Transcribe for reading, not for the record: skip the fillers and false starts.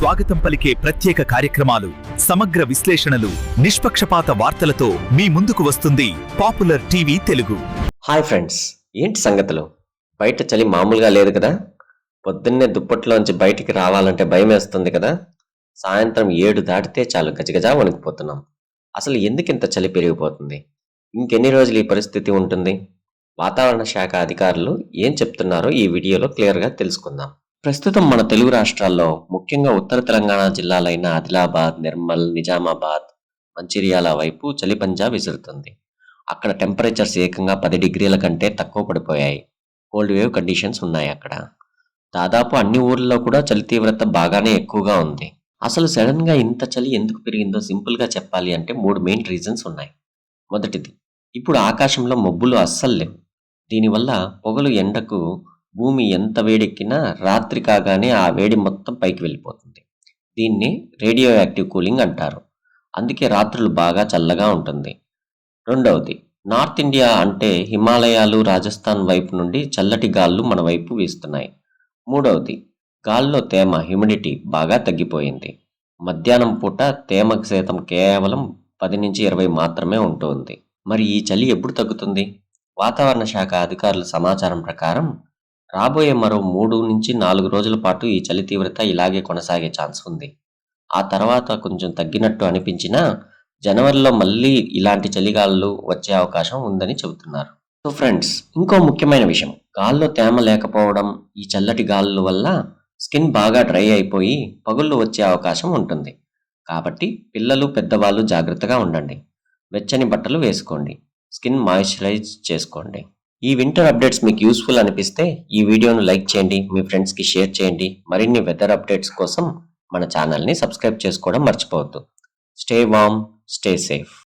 స్వాగతం పలికే ప్రత్యేక కార్యక్రమాలు, సమగ్ర విశ్లేషణలు, నిష్పక్షపాత వార్తలతో మీ ముందుకు వస్తుంది popular TV Telugu. Hi friends, ఏంటి సంగతులు? బయట చలి మామూలుగా లేదు కదా. పొద్దున్నే దుప్పట్లోంచి బయటికి రావాలంటే భయం వేస్తుంది కదా. సాయంత్రం 7 దాటితే చాలు గజగజా వణికిపోతున్నాం. అసలు ఎందుకు ఇంత చలి పెరిగిపోతుంది? ఇంకెన్ని రోజులు ఈ పరిస్థితి ఉంటుంది? వాతావరణ శాఖ అధికారులు ఏం చెప్తున్నారో ఈ వీడియోలో క్లియర్గా తెలుసుకుందాం. ప్రస్తుతం మన తెలుగు రాష్ట్రాల్లో ముఖ్యంగా ఉత్తర తెలంగాణ జిల్లాలైన ఆదిలాబాద్, నిర్మల్, నిజామాబాద్, మంచిర్యాల వైపు చలి పంజా విసురుతుంది. అక్కడ టెంపరేచర్స్ ఏకంగా 10 డిగ్రీల కంటే తక్కువ పడిపోయాయి. కోల్డ్ వేవ్ కండిషన్స్ ఉన్నాయి అక్కడ. దాదాపు అన్ని ఊర్లలో కూడా చలి తీవ్రత బాగానే ఎక్కువగా ఉంది. అసలు సడన్ గా ఇంత చలి ఎందుకు పెరిగిందో సింపుల్ గా చెప్పాలి అంటే 3 మెయిన్ రీజన్స్ ఉన్నాయి. మొదటిది, ఇప్పుడు ఆకాశంలో మబ్బులు అస్సలు లేవు. దీనివల్ల పొగలు ఎండకు భూమి ఎంత వేడెక్కినా రాత్రి కాగానే ఆ వేడి మొత్తం పైకి వెళ్ళిపోతుంది. దీన్ని రేడియో యాక్టివ్ కూలింగ్ అంటారు. అందుకే రాత్రులు బాగా చల్లగా ఉంటుంది. రెండవది, నార్త్ ఇండియా అంటే హిమాలయాలు, రాజస్థాన్ వైపు నుండి చల్లటి గాళ్ళు మన వైపు వీస్తున్నాయి. మూడవది, గాల్లో తేమ హ్యూమిడిటీ బాగా తగ్గిపోయింది. మధ్యాహ్నం పూట తేమ శాతం కేవలం 10 నుంచి 20 మాత్రమే ఉంటుంది. మరి ఈ చలి ఎప్పుడు తగ్గుతుంది? వాతావరణ శాఖ అధికారుల సమాచారం ప్రకారం రాబోయే మరో 3 నుంచి 4 రోజుల పాటు ఈ చలి తీవ్రత ఇలాగే కొనసాగే ఛాన్స్ ఉంది. ఆ తర్వాత కొంచెం తగ్గినట్టు అనిపించినా జనవరిలో మళ్ళీ ఇలాంటి చలిగాలులు వచ్చే అవకాశం ఉందని చెబుతున్నారు. సో ఫ్రెండ్స్, ఇంకో ముఖ్యమైన విషయం, గాల్లో తేమ లేకపోవడం, ఈ చల్లటి గాలుల వల్ల స్కిన్ బాగా డ్రై అయిపోయి పగుళ్ళు వచ్చే అవకాశం ఉంటుంది. కాబట్టి పిల్లలు, పెద్దవాళ్ళు జాగ్రత్తగా ఉండండి. వెచ్చని బట్టలు వేసుకోండి. స్కిన్ మాయిశ్చరైజ్ చేసుకోండి. ఈ వింటర్ అప్డేట్స్ మీకు యూస్ఫుల్ అనిపిస్తే ఈ వీడియోను లైక్ చేయండి, మీ ఫ్రెండ్స్కి షేర్ చేయండి. మరిన్ని వెదర్ అప్డేట్స్ కోసం మన ఛానల్ని సబ్స్క్రైబ్ చేసుకోవడం మర్చిపోవద్దు. Stay warm, stay safe.